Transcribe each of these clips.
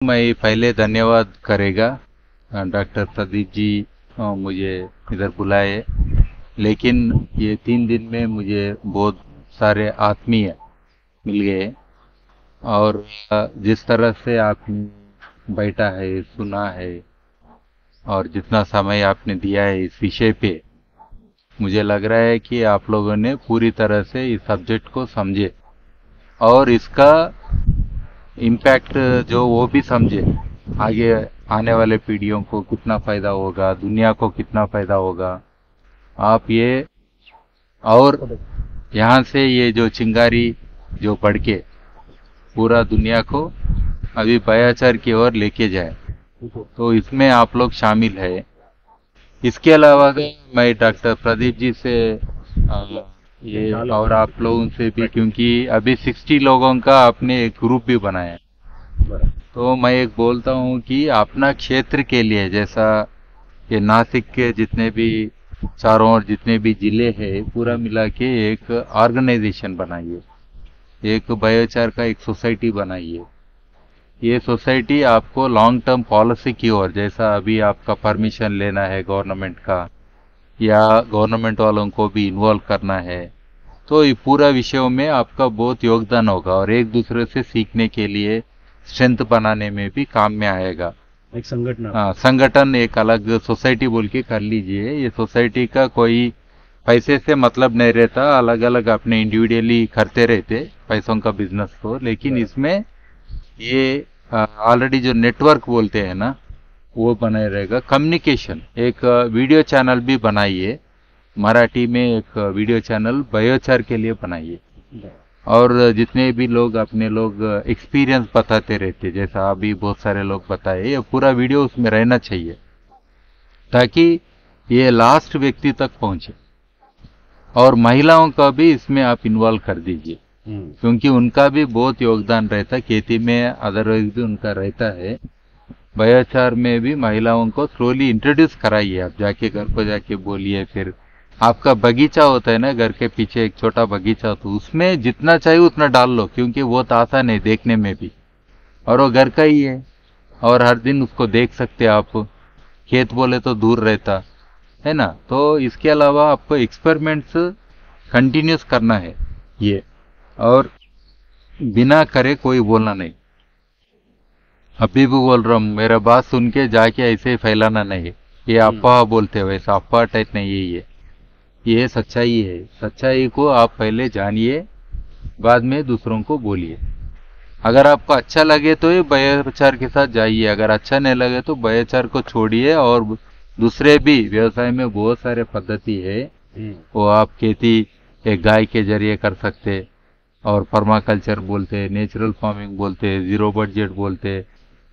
मैं पहले धन्यवाद करेगा डॉक्टर प्रदीप जी मुझे इधर बुलाए। लेकिन ये 3 दिन में मुझे बहुत सारे आत्मीय मिल गए। और जिस तरह से आपने बैठा है, सुना है और जितना समय आपने दिया है इस विषय पे, मुझे लग रहा है कि आप लोगों ने पूरी तरह से इस सब्जेक्ट को समझे और इसका इम्पैक्ट जो वो भी समझे। आगे आने वाले पीढ़ियों को कितना फायदा होगा, दुनिया को कितना फायदा होगा। आप ये और यहाँ से ये जो चिंगारी जो बढ़ के पूरा दुनिया को अभी बयाचार की ओर लेके जाए, तो इसमें आप लोग शामिल है। इसके अलावा मैं डॉक्टर प्रदीप जी से ये और आप लोगों से भी, क्योंकि अभी 60 लोगों का आपने एक ग्रुप भी बनाया है, तो मैं एक बोलता हूँ कि अपना क्षेत्र के लिए, जैसा ये नासिक के जितने भी चारों ओर जितने भी जिले हैं, पूरा मिला के एक ऑर्गेनाइजेशन बनाइए, एक बायोचार का एक सोसाइटी बनाइए। ये सोसाइटी आपको लॉन्ग टर्म पॉलिसी की ओर, जैसा अभी आपका परमिशन लेना है गवर्नमेंट का या गवर्नमेंट वालों को भी इन्वॉल्व करना है, तो ये पूरा विषयों में आपका बहुत योगदान होगा और एक दूसरे से सीखने के लिए स्ट्रेंथ बनाने में भी काम में आएगा। एक संगठन, हाँ, संगठन एक अलग सोसाइटी बोल के कर लीजिए। ये सोसाइटी का कोई पैसे से मतलब नहीं रहता, अलग अलग अपने इंडिविजुअली करते रहते पैसों का बिजनेस को, लेकिन इसमें ये ऑलरेडी जो नेटवर्क बोलते हैं ना, वो बनाए रहेगा। कम्युनिकेशन, एक वीडियो चैनल भी बनाइए, मराठी में एक वीडियो चैनल बायोचार के लिए बनाइए। और जितने भी लोग अपने लोग एक्सपीरियंस बताते रहते, जैसा अभी बहुत सारे लोग बताए, ये पूरा वीडियो उसमें रहना चाहिए ताकि ये लास्ट व्यक्ति तक पहुंचे। और महिलाओं का भी इसमें आप इन्वॉल्व कर दीजिए, क्योंकि उनका भी बहुत योगदान रहता है खेती में, अदरवाइज भी उनका रहता है। बायोचार में भी महिलाओं को स्लोली इंट्रोड्यूस कराइए, आप जाके घर को जाके बोलिए। फिर आपका बगीचा होता है ना, घर के पीछे एक छोटा बगीचा, तो उसमें जितना चाहिए उतना डाल लो, क्योंकि वो तो आसान है देखने में भी और वो घर का ही है और हर दिन उसको देख सकते आप। खेत बोले तो दूर रहता है ना। तो इसके अलावा आपको एक्सपेरिमेंट्स कंटिन्यूस करना है ये, और बिना करे कोई बोलना नहीं। अभी भी बोल रहा हूँ, मेरा बात सुन के जाके ऐसे ही फैलाना नहीं। ये अफवाह बोलते हैं, वैसा अफवाह टाइप नहीं है ये सच्चाई है। सच्चाई को आप पहले जानिए, बाद में दूसरों को बोलिए। अगर आपको अच्छा लगे तो ये बायोचार के साथ जाइए, अगर अच्छा नहीं लगे तो बायोचार को छोड़िए। और दूसरे भी व्यवसाय में बहुत सारे पद्धति है, वो आप खेती एक गाय के जरिए कर सकते, और पर्माकल्चर बोलते, नेचुरल फार्मिंग बोलते, जीरो बजट बोलते,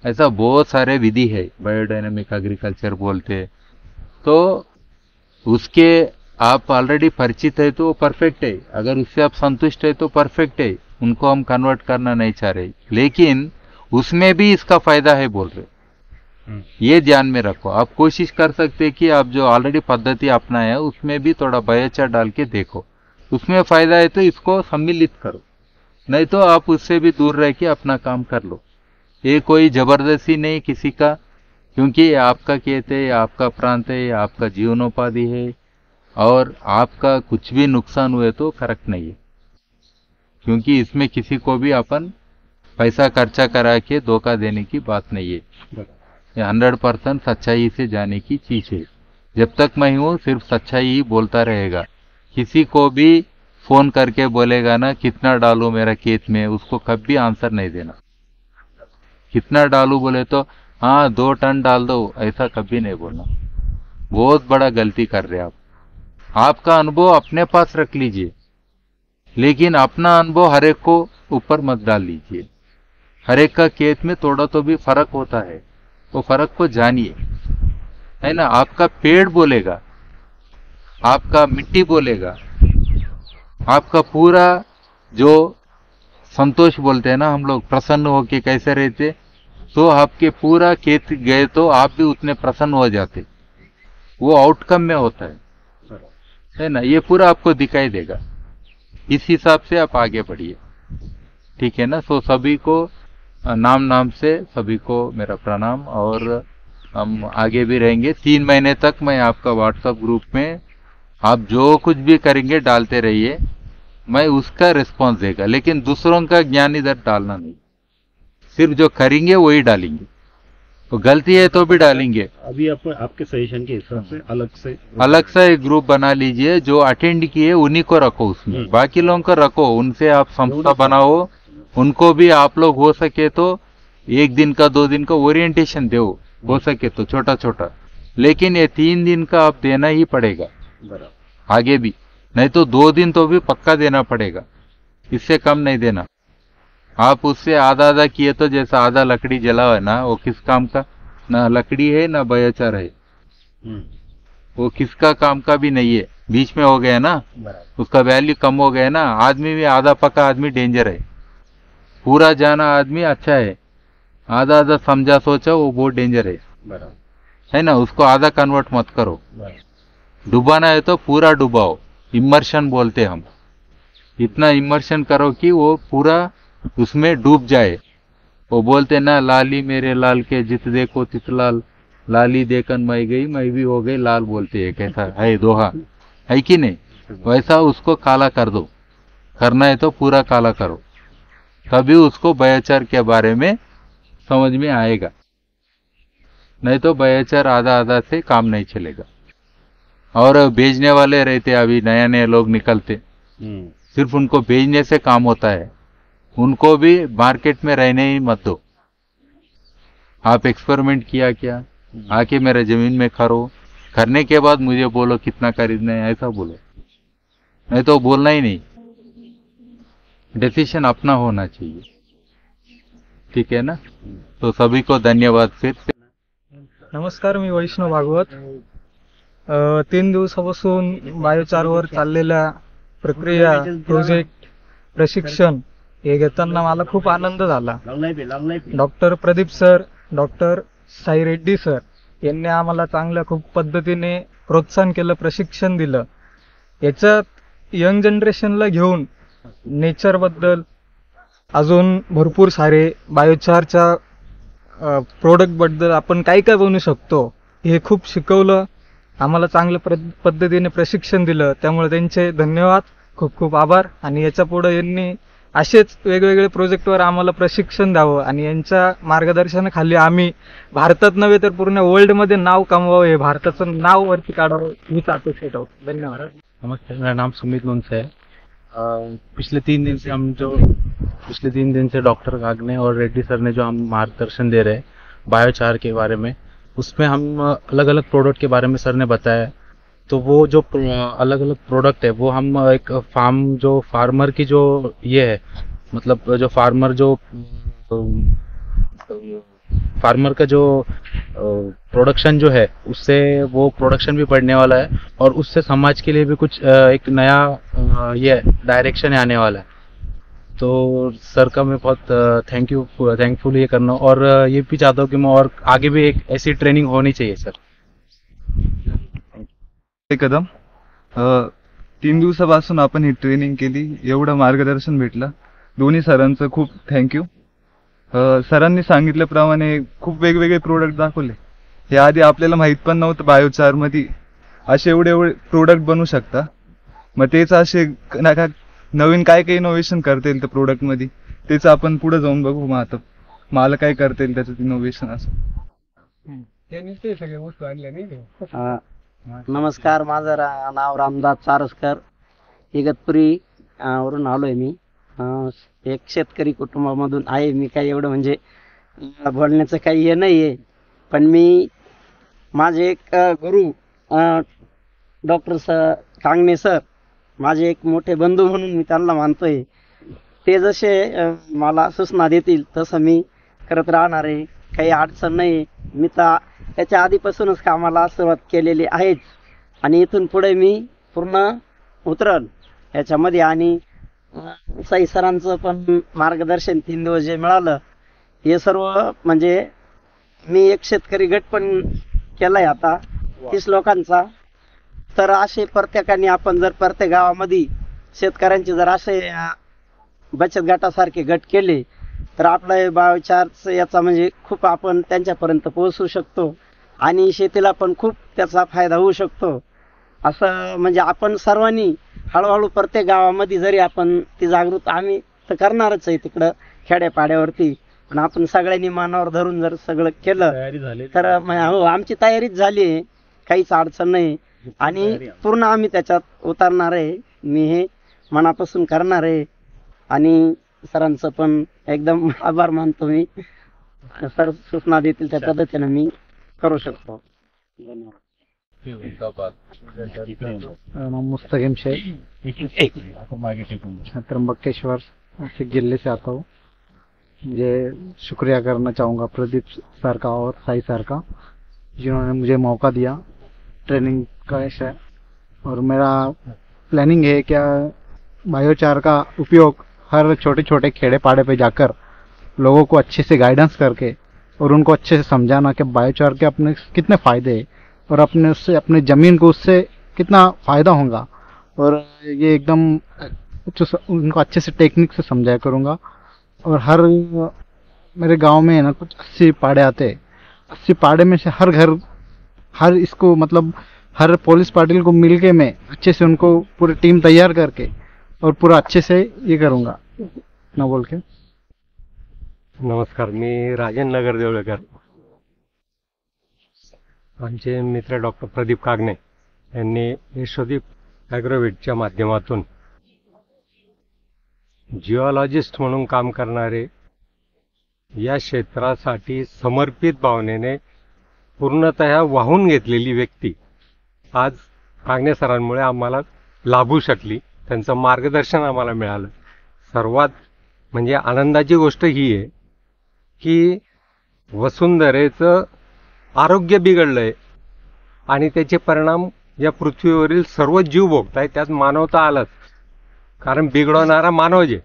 ऐसा बहुत सारे विधि है, बायोडायनेमिक एग्रीकल्चर बोलते। तो उसके आप ऑलरेडी परिचित है तो परफेक्ट है, अगर उससे आप संतुष्ट है तो परफेक्ट है, उनको हम कन्वर्ट करना नहीं चाह रहे, लेकिन उसमें भी इसका फायदा है बोल रहे। ये ध्यान में रखो। आप कोशिश कर सकते हैं कि आप जो ऑलरेडी पद्धति अपनाए है उसमें भी थोड़ा बायोचार डाल के देखो, उसमें फायदा है तो इसको सम्मिलित करो, नहीं तो आप उससे भी दूर रह के अपना काम कर लो। ये कोई जबरदस्ती नहीं किसी का, क्योंकि ये आपका खेत है, ये आपका प्रांत है, ये आपका जीवनोपाधि है, और आपका कुछ भी नुकसान हुए तो फर्क नहीं है, क्योंकि इसमें किसी को भी अपन पैसा खर्चा करा के धोखा देने की बात नहीं है। ये 100% सच्चाई से जाने की चीज है। जब तक मैं हूँ सिर्फ सच्चाई ही बोलता रहेगा। किसी को भी फोन करके बोलेगा ना कितना डालू मेरा खेत में, उसको कभी आंसर नहीं देना। कितना डालू बोले तो हाँ 2 टन डाल दो, ऐसा कभी नहीं बोलना। बहुत बड़ा गलती कर रहे आप। आपका अनुभव अपने पास रख लीजिए, लेकिन अपना अनुभव हर एक को ऊपर मत डाल लीजिए। हर एक का खेत में थोड़ा तो भी फर्क होता है, वो फर्क को जानिए, है ना। आपका पेड़ बोलेगा, आपका मिट्टी बोलेगा, आपका पूरा जो संतोष बोलते हैं ना हम लोग, प्रसन्न होके कैसे रहते, तो आपके पूरा खेत गए तो आप भी उतने प्रसन्न हो जाते। वो आउटकम में होता है ना। ये पूरा आपको दिखाई देगा। इस हिसाब से आप आगे बढ़िए, ठीक है ना। सो सभी को नाम नाम से सभी को मेरा प्रणाम। और हम आगे भी रहेंगे 3 महीने तक। मैं आपका व्हाट्सएप ग्रुप में आप जो कुछ भी करेंगे डालते रहिए, मैं उसका रिस्पॉन्स देगा, लेकिन दूसरों का ज्ञान इधर डालना नहीं, सिर्फ जो करेंगे वही डालेंगे। तो गलती है तो भी डालेंगे। अभी आप आपके सजेशन के हिसाब से अलग सा एक ग्रुप बना लीजिए, जो अटेंड किए उन्हीं को रखो उसमें, बाकी लोगों को रखो, उनसे आप संस्था बनाओ, उनको भी आप लोग हो सके तो 1 दिन का 2 दिन का ओरिएंटेशन दो, हो सके तो छोटा छोटा, लेकिन ये 3 दिन का आप देना ही पड़ेगा आगे भी, नहीं तो 2 दिन तो भी पक्का देना पड़ेगा, इससे कम नहीं देना। आप उससे आधा आधा किए तो जैसा आधा लकड़ी जला है ना, वो किस काम का, ना लकड़ी है ना बयाचार है, वो किसका काम का भी नहीं है, बीच में हो गया ना, उसका वैल्यू कम हो गया ना। आदमी भी आधा पका आदमी डेंजर है, पूरा जाना आदमी अच्छा है, आधा आधा समझा सोचा वो बहुत डेंजर है ना। उसको आधा कन्वर्ट मत करो, डुबाना है तो पूरा डुबाओ, इमर्शन बोलते हम, इतना इमर्शन करो कि वो पूरा उसमें डूब जाए। वो बोलते ना, लाली मेरे लाल के जित देखो तित लाल, लाली देखन मैं गई मैं भी हो गई लाल, बोलते है, कैसा है दोहा है कि नहीं। वैसा उसको काला कर दो, करना है तो पूरा काला करो, तभी उसको बयाचार के बारे में समझ में आएगा, नहीं तो बयाचार आधा आधा से काम नहीं चलेगा। और भेजने वाले रहते, अभी नया नए लोग निकलते, सिर्फ उनको भेजने से काम होता है, उनको भी मार्केट में रहने ही मत दो। आप एक्सपेरिमेंट किया क्या, आके मेरे जमीन में करो, करने के बाद मुझे बोलो कितना खरीदना है, ऐसा बोलो, नहीं तो बोलना ही नहीं। डिसीजन अपना होना चाहिए, ठीक है ना। तो सभी को धन्यवाद फिर से। नमस्कार, मी वैष्णव भागवत। 3 दिवसापासून बायोचारवर चाललेल्या प्रक्रिया, प्रोजेक्ट, प्रशिक्षण हे घेताना मला खूप आनंद झाला। Doctor Pradeep sir, doctor Sai Reddy sir यांनी आम्हाला चांगल्या खूप पद्धतीने प्रोत्साहन केलं, प्रशिक्षण दिलं। याच्यात यंग जनरेशनला घेऊन नेचर बद्दल अजून भरपूर सारे बायोचारच्या प्रोडक्ट बद्दल आपण काय काय बनवू शकतो हे खूप शिकवलं, आम्हाला चांगल्या पद्धतीने प्रशिक्षण दिलं। त्यामुळे त्यांचे धन्यवाद, खूप खूप आभार। आणि याच्या पुढे यांनी असेच वेगवेगळे प्रोजेक्टवर आम्हाला प्रशिक्षण द्यावं आणि यांच्या मार्गदर्शनाखाली आम्ही भारतात नव्हे तर पूर्ण वर्ल्डमध्ये नाव कमवावं, हे भारताचं नाव वरती काढावं हीच अपेक्षा ठेवतो। धन्यवाद। नमस्ते, मेरा नाम सुमित मुंसे है। पिछले 3 दिन से डॉक्टर गागने और रेड्डी सर ने जो हम मार्गदर्शन दे रहे हैं बायोचार के बारे में, उसमें हम अलग अलग प्रोडक्ट के बारे में सर ने बताया। तो वो जो अलग अलग प्रोडक्ट है वो हम एक फार्मर की जो ये है, मतलब जो फार्मर का जो प्रोडक्शन जो है उससे वो प्रोडक्शन भी बढ़ने वाला है, और उससे समाज के लिए भी कुछ एक नया ये डायरेक्शन आने वाला है। तो सर का मैं बहुत थैंकफुल ये करना, और ये भी चाहता हूँ कि मैं और आगे भी एक ऐसी ट्रेनिंग होनी चाहिए सर। कदम 3 दिवसापासून आपण ही ट्रेनिंग केली, एवढं मार्गदर्शन भेटलं, दोन्ही सरांचं खूप थँक्यू। सरांनी सांगितल्याप्रमाणे खूप वेगवेगळे प्रोडक्ट दाखवले, हे आधी आपल्याला माहित पण नव्हतं बायोचार मध्ये असे एवढे प्रोडक्ट बनवू शकता। मग तेच असे नवीन काय काय इनोव्हेशन करता येईल त्या प्रोडक्ट मध्ये, तेच आपण पुढे जाऊन बघू। मग आता मला काय करता येईल त्याच्यात इनोव्हेशन असं। नमस्कार, माझं नाव रामदास चारसकर, इगतपुरी वरून आलोय मी। एक शेतकरी कुटुंबामधून आहे मी, काही एवढं म्हणजे बोलण्याचं काही हे नाही आहे, पण मी माझे एक गुरु डॉक्टर कांगणे सर माझे एक मोठे बंधू म्हणून मी त्यांना मानतोय। ते जसे मला सूचना देतील तसं मी करत राहणार आहे, काही अडचण नाही। मी तर त्याच्या आधीपासूनच कामाला सुरुवात केलेली आहेच, आणि इथून पुढे मी पूर्ण उतरल याच्यामध्ये। आणि साई सरांचं पण मार्गदर्शन 3 दिवस जे मिळालं, हे सर्व म्हणजे मी एक शेतकरी गट पण केलाय आता 30 लोकांचा। तर असे प्रत्येकाने आपण जर प्रत्येक गावामध्ये शेतकऱ्यांचे जर असे बचत गटासारखे गट केले तर आपला हे बायोचारच याचा म्हणजे खूप आपण त्यांच्यापर्यंत पोहोचू शकतो आणि शेतीला पण खूप त्याचा फायदा होऊ शकतो. असं म्हणजे आपण सर्वांनी हळूहळू प्रत्येक गावामध्ये जरी आपण ती जागृत आम्ही तर करणारच आहे तिकडं खेड्यापाड्यावरती, पण आपण सगळ्यांनी मनावर धरून जर सगळं केलं तर हो आमची तयारीच झाली आहे, काहीच अडचण नाही आणि पूर्ण आम्ही त्याच्यात उतरणार आहे. मी हे मनापासून करणार आहे आणि सरांचं पण एकदम आभार मानतो मी. सर सूचना देतील त्या पद्धतीने मी करू शकतो. मुस्तकिम शेख, त्र्यंबकेश्वर नासिक जिले से आता हूँ. मुझे शुक्रिया करना चाहूँगा प्रदीप सर का और साई सर का, जिन्होंने मुझे मौका दिया ट्रेनिंग का ऐसा. और मेरा प्लानिंग है क्या बायोचार का उपयोग हर छोटे छोटे खेड़े पाड़े पे जाकर लोगों को अच्छे से गाइडेंस करके और उनको अच्छे से समझाना कि बायोचार के अपने कितने फ़ायदे हैं और अपने उससे अपने ज़मीन को उससे कितना फ़ायदा होगा. और ये एकदम उनको अच्छे से टेक्निक से समझाया करूँगा. और हर मेरे गांव में है ना कुछ 80 पाड़े आते हैं. 80 पाड़े में से हर घर हर इसको मतलब हर पुलिस पाटिल को मिलके मैं अच्छे से उनको पूरी टीम तैयार करके और पूरा अच्छे से ये करूँगा ना बोल के. नमस्कार, मी राजन नगर देवळकर. आमचे मित्र डॉक्टर प्रदीप कागणे यांनी यशोदीप ॲग्रोवेटच्या माध्यमातून जिओलॉजिस्ट म्हणून काम करणारे या क्षेत्रासाठी समर्पित भावनेने पूर्णतः वाहून घेतलेली व्यक्ती आज कागणे सरांमुळे आम्हाला लाभू शकली. त्यांचं मार्गदर्शन आम्हाला मिळालं. सर्वात म्हणजे आनंदाची गोष्ट ही आहे की वसुंधरेचं आरोग्य बिघडलंय आणि त्याचे परिणाम या पृथ्वीवरील सर्व जीव भोगताय. त्यात मानवता आलाच, कारण बिघडवणारा मानवच आहे.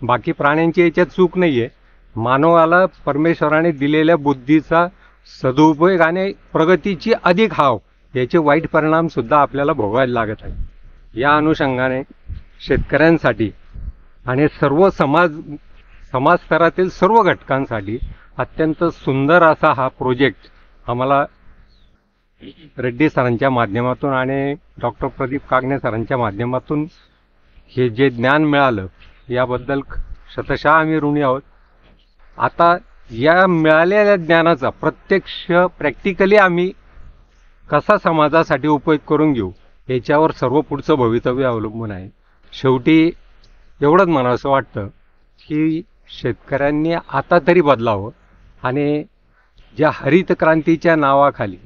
बाकी प्राण्यांची याच्यात चूक नाहीये. मानवाला परमेश्वराने दिलेल्या बुद्धीचा सदुपयोग आणि प्रगतीची अधिक हाव याचे वाईट परिणाम सुद्धा आपल्याला भोगायला लागत आहे. या अनुषंगाने शेतकऱ्यांसाठी आणि सर्व समाज स्तरातील सर्व घटकांसाठी अत्यंत सुंदर असा हा प्रोजेक्ट आम्हाला रेड्डी सरांच्या माध्यमातून आणि डॉक्टर प्रदीप कागणे सरांच्या माध्यमातून हे जे ज्ञान मिळालं याबद्दल शतशः आम्ही ऋणी आहोत. आता या मिळालेल्या ज्ञानाचा प्रत्यक्ष प्रॅक्टिकली आम्ही कसा समाजासाठी उपयोग करून घेऊ याच्यावर सर्व पुढचं भवितव्य अवलंबून आहे. शेवटी एवढंच म्हणावंसं वाटतं की शेतकऱ्यांनी आता तरी बदलावं आणि ज्या हरित क्रांतीच्या नावाखाली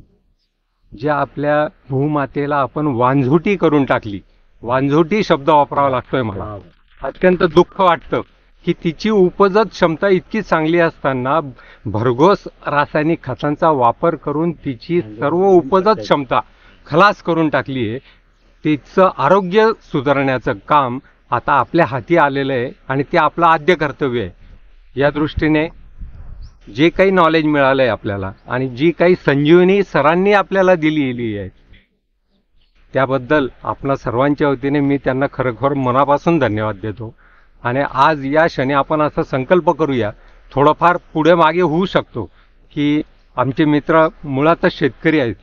ज्या आपल्या भूमातेला आपण वांझोटी करून टाकली, वांझोटी शब्द वापरावा लागतोय मला, अत्यंत दुःख वाटतं की तिची उपजत क्षमता इतकी चांगली असताना भरघोस रासायनिक खतांचा वापर करून तिची सर्व उपजत क्षमता खलास करून टाकली आहे. तिचं आरोग्य सुधारण्याचं काम आता आपल्या हाती आलेलं आहे आणि ते आपलं आद्य कर्तव्य आहे. या दृष्टीने जे काही नॉलेज मिळालं आहे आपल्याला आणि जी काही संजीवनी सरांनी आपल्याला दिलेली आहे त्याबद्दल आपल्या सर्वांच्या वतीने मी त्यांना खरोखर मनापासून धन्यवाद देतो. आणि आज या क्षणी आपण असा संकल्प करूया, थोडंफार पुढे मागे होऊ शकतो की आमचे मित्र मुळातच शेतकरी आहेत,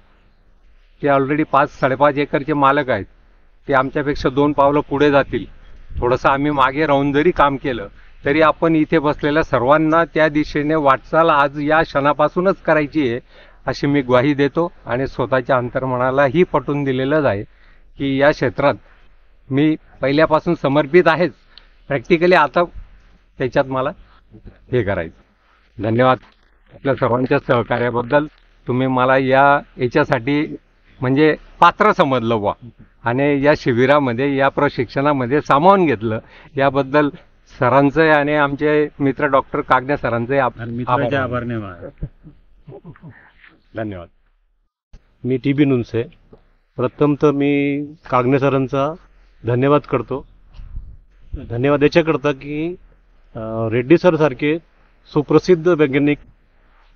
ते ऑलरेडी 5-5.5 एकरचे मालक आहेत, ते आमच्यापेक्षा 2 पावलं पुढे जातील. थोडंसं आम्ही मागे राहून जरी काम केलं तरी आपण इथे बसलेल्या सर्वांना त्या दिशेने वाटचाल आज या क्षणापासूनच करायची आहे अशी मी ग्वाही देतो. आणि स्वतःच्या अंतर्मनालाही पटवून दिलेलंच आहे की या क्षेत्रात मी पहिल्यापासून समर्पित आहेच, प्रॅक्टिकली आता त्याच्यात मला हे करायचं. धन्यवाद आपल्या सर्वांच्या सहकार्याबद्दल. तुम्ही मला याच्यासाठी म्हणजे पात्र समजलं बा आणि या शिबिरामध्ये या प्रशिक्षणामध्ये सामावून घेतलं याबद्दल सरांचे आणि आमचे मित्र डॉक्टर कागणे सरांचे आभार. धन्यवाद. मी टी बी नुनसे. प्रथम तर मी कागणे सरांचा धन्यवाद करतो. धन्यवाद याच्याकरता की रेड्डी सर सारखे सुप्रसिद्ध वैज्ञानिक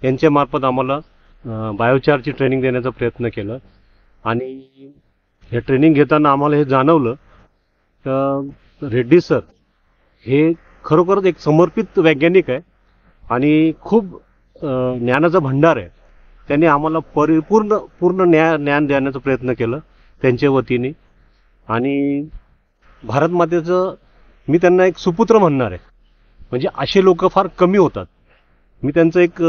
यांच्या मार्फत आम्हाला बायोचारची ट्रेनिंग देण्याचा प्रयत्न केला आणि हे ट्रेनिंग घेताना आम्हाला हे जाणवलं तर रेड्डी सर हे खरोखरच एक समर्पित वैज्ञानिक आहे आणि खूप ज्ञानाचा भंडार आहे. त्यांनी आम्हाला पूर्ण ज्ञान देण्याचा प्रयत्न केला त्यांच्या वतीने. आणि भारतमातेचं मी त्यांना एक सुपुत्र म्हणणार आहे. म्हणजे असे लोक फार कमी होतात. मी त्यांचं एक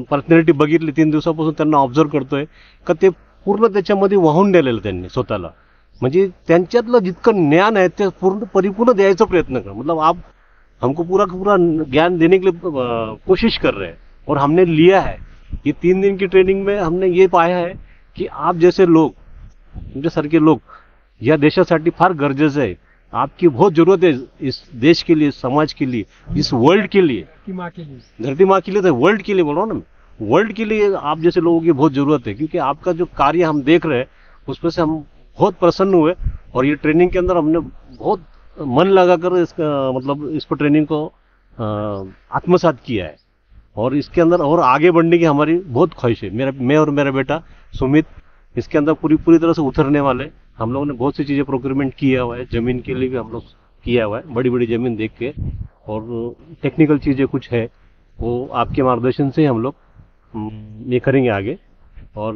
पर्सनॅलिटी बघितली 3 दिवसापासून त्यांना ऑब्झर्व करतोय का ते पूर्ण त्याच्यामध्ये वाहून गेलेलं त्यांनी स्वतःला. म्हणजे त्यांच्यातलं जितकं ज्ञान आहे ते परिपूर्ण द्यायचा प्रयत्न कर. मतलब आप हमको पूरा ज्ञान देने के लिए कोशिश कर रहे हैं और हमने लिया है. ये 3 दिन की ट्रेनिंग में हमने ये पाया है की आप जैसे लोग, तुमच्यासारखे लोक या देशासाठी फार गरजेचं आहे. आपकी बहुत जरूरत है इस देश के लिए, समाज के लिए, इस वर्ल्ड के लिए, धरती माँ के लिए, तो वर्ल्ड के लिए बोल रहा हूँ ना. वर्ल्ड के लिए आप जैसे लोगों की बहुत जरूरत है. क्योंकि आपका जो कार्य हम देख रहे हैं उसमें से हम बहुत प्रसन्न हुए. और ये ट्रेनिंग के अंदर हमने बहुत मन लगाकर इस पर ट्रेनिंग को आत्मसात किया है. और इसके अंदर और आगे बढ़ने की हमारी बहुत ख्वाहिश है. मैं और मेरा बेटा सुमित इसके अंदर पूरी तरह से उतरने वाले. हम लोगों ने बहुत सी चीज़ें प्रोक्योरमेंट किया हुआ है. ज़मीन के लिए भी हम लोग किया हुआ है, बड़ी ज़मीन देख के. और टेक्निकल चीज़ें कुछ है वो आपके मार्गदर्शन से हम लोग ये करेंगे आगे. और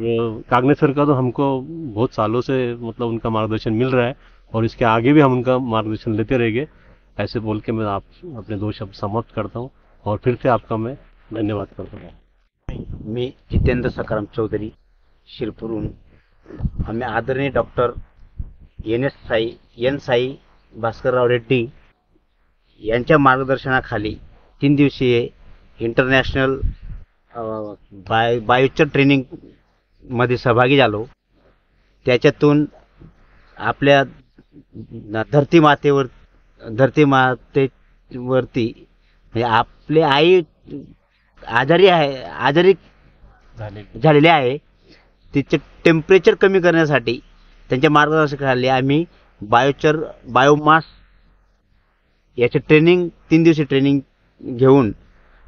कागने सर का तो हमको बहुत सालों से मतलब उनका मार्गदर्शन मिल रहा है और इसके आगे भी हम उनका मार्गदर्शन लेते रहेंगे. ऐसे बोल के मैं आप अपने 2 शब्द समाप्त करता हूँ और फिर से आपका मैं धन्यवाद करता हूँ. मी जितेंद्र सकाराम चौधरी शिरपूरहून. आम्ही आदरणीय डॉक्टर एन साई भास्करराव रेड्डी यांच्या मार्गदर्शनाखाली 3 दिवसीय इंटरनॅशनल बायोच्या ट्रेनिंग मध्ये सहभागी झालो. त्याच्यातून आपल्या धरती मातेवरती म्हणजे आपले आई आजारी झालेले आहे. तिचे टेम्परेचर कमी करण्यासाठी त्यांच्या मार्गदर्शनाखाली आम्ही बायोमास याचे ट्रेनिंग 3 दिवसीय ट्रेनिंग घेऊन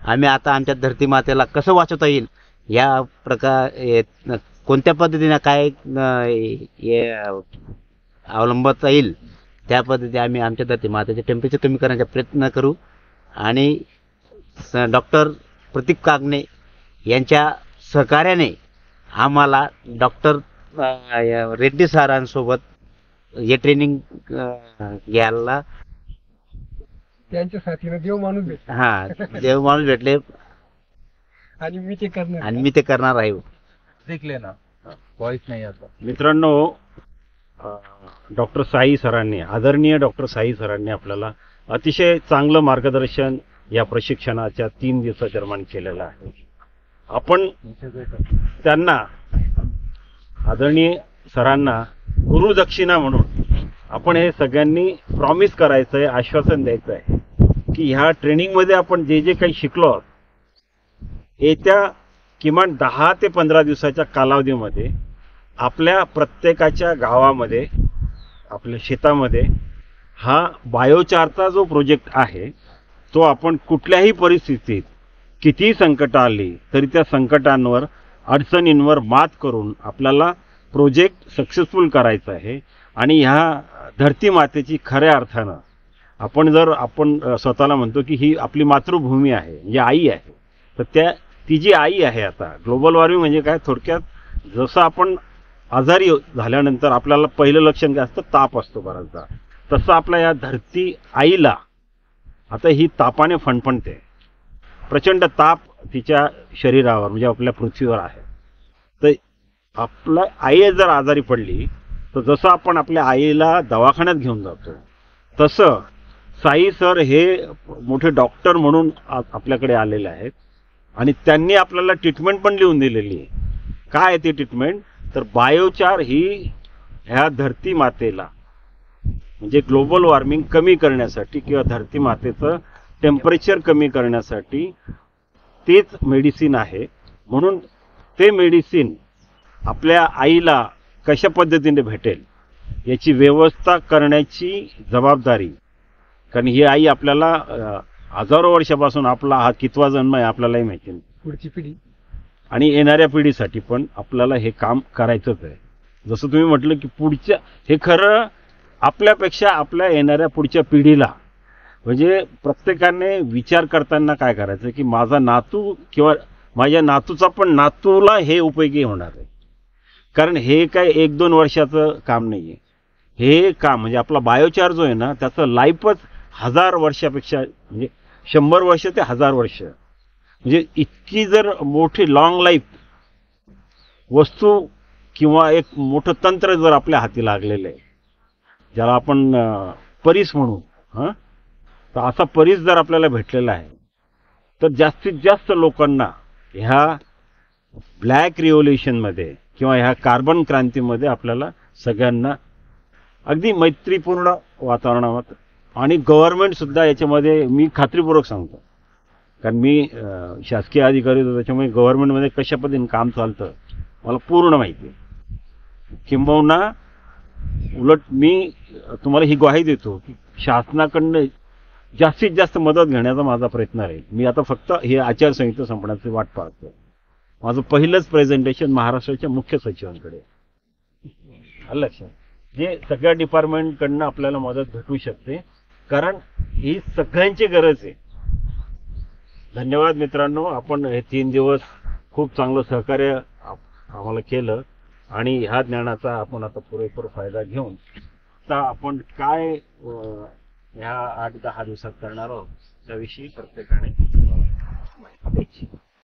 आम्ही आता आमच्या धरती मातेला कसं वाचवता येईल या कोणत्या पद्धतीने काय अवलंबता येईल त्या पद्धतीने आम्ही आमच्या धरती मातेचे टेम्परेचर कमी करण्याचा प्रयत्न करू. आणि डॉक्टर प्रदीप कागणे यांच्या सहकार्याने आम्हाला डॉक्टर रेड्डी सरांसोबत हे ट्रेनिंग घ्यायला त्यांच्या साथीने देव माणूस भेटले आणि मी ते करणार आहे. देखले ना वॉइस नाही आता. मित्रांनो, डॉक्टर साई सरांनी, आदरणीय डॉक्टर साई सरांनी आपल्याला अतिशय चांगलं मार्गदर्शन या प्रशिक्षणाच्या 3 दिवसादरम्यान केलेलं आहे. आपण त्यांना, आदरणीय सरांना गुरुदक्षिणा म्हणून आपण हे सगळ्यांनी प्रॉमिस करायचं आहे, आश्वासन द्यायचं आहे की ह्या ट्रेनिंगमध्ये आपण जे काही शिकलो येत्या किमान 10 ते 15 दिवसाच्या कालावधीमध्ये आपल्या प्रत्येकाच्या गावामध्ये, आपल्या शेतामध्ये हा बायोचारचा जो प्रोजेक्ट आहे तो आपण कुठल्याही परिस्थितीत कितीही संकट आली तरी त्या संकटांवर, अडचणींवर मात करून आपल्याला प्रोजेक्ट सक्सेसफुल करायचा आहे. आणि ह्या धरती मातेची खऱ्या अर्थानं आपण स्वतःला म्हणतो की ही आपली मातृभूमी आहे, जी आई आहे, तर ती जी आई आहे. आता ग्लोबल वॉर्मिंग म्हणजे काय, थोडक्यात जसं आपण आजारी झाल्यानंतर आपल्याला पहिलं लक्षण काय असतं, ताप असतो बराचदा, तसं आपल्या या धरती आईला आता ही तापाने फणफणते. प्रचंड ताप तिच्या शरीरावर म्हणजे आपल्या पृथ्वीवर आहे. तर आपल्या आई जर आजारी पडली तर जसं आपण आपल्या आईला दवाखान्यात घेऊन जातो तसं साई सर हे मोठे डॉक्टर म्हणून आपल्याकडे आलेले आहेत आणि त्यांनी आपल्याला ट्रीटमेंट पण लिहून दिलेली आहे. काय आहे ती ट्रीटमेंट, तर बायोचार ही ह्या धरती मातेला म्हणजे ग्लोबल वॉर्मिंग कमी करण्यासाठी किंवा धरती मातेचं टेम्परेचर कमी करण्यासाठी तेच मेडिसिन आहे. म्हणून ते मेडिसिन आपल्या आईला कशा पद्धतीने भेटेल याची व्यवस्था करण्याची जबाबदारी, कारण ही आई आपल्याला हजारो वर्षापासून, आपला हा कितवा जन्म आहे आपल्यालाही माहिती नाही, पुढची पिढी आणि येणाऱ्या पिढीसाठी पण आपल्याला हे काम करायचंच आहे. जसं तुम्ही म्हटलं की पुढच्या, हे खरं आपल्यापेक्षा आपल्या येणाऱ्या पुढच्या पिढीला म्हणजे प्रत्येकाने विचार करताना काय करायचं की माझा नातू किंवा माझ्या नातूचा पण नातूला हे उपयोगी होणार आहे. कारण हे काय 1-2 वर्षाचं काम नाहीये. हे काम म्हणजे आपला बायोचार जो आहे ना त्याचं लाईफच 1000 वर्षापेक्षा म्हणजे 100 वर्ष ते 1000 वर्ष. म्हणजे इतकी जर मोठी लॉंग लाईफ वस्तू किंवा एक मोठं तंत्र जर आपल्या हाती लागलेलं आहे, ज्याला आपण परीस म्हणू, तर असा परीस जर आपल्याला भेटलेला आहे, तर जास्तीत जास्त लोकांना ह्या ब्लॅक रिव्होल्युशनमध्ये किंवा ह्या कार्बन क्रांतीमध्ये आपल्याला सगळ्यांना अगदी मैत्रीपूर्ण वातावरणात आणि गव्हर्नमेंट सुद्धा याच्यामध्ये मी खात्रीपूर्वक सांगतो, कारण मी शासकीय अधिकारी होतो त्याच्यामुळे गव्हर्नमेंटमध्ये कशा पद्धतीने काम चालतं मला पूर्ण माहिती आहे. किंबहुना उलट मी तुम्हाला ही ग्वाही देतो की शासनाकडनं जास्तीत जास्त मदत घेण्याचा माझा प्रयत्न राहील. मी आता फक्त हे आचारसंहिता संपण्याची वाट पाहतो. माझं पहिलंच प्रेझेंटेशन महाराष्ट्राच्या मुख्य सचिवांकडे आलं लक्षात. जे सगळ्या डिपार्टमेंटकडनं आपल्याला मदत भेटू शकते, कारण ही सगळ्यांची गरज आहे. धन्यवाद मित्रांनो, आपण हे 3 दिवस खूप चांगलं सहकार्य आम्हाला केलं आणि ह्या ज्ञानाचा आपण आता पुरेपूर फायदा घेऊन आता आपण काय ह्या 8-10 दिवसात करणार आहोत त्याविषयी प्रत्येकाने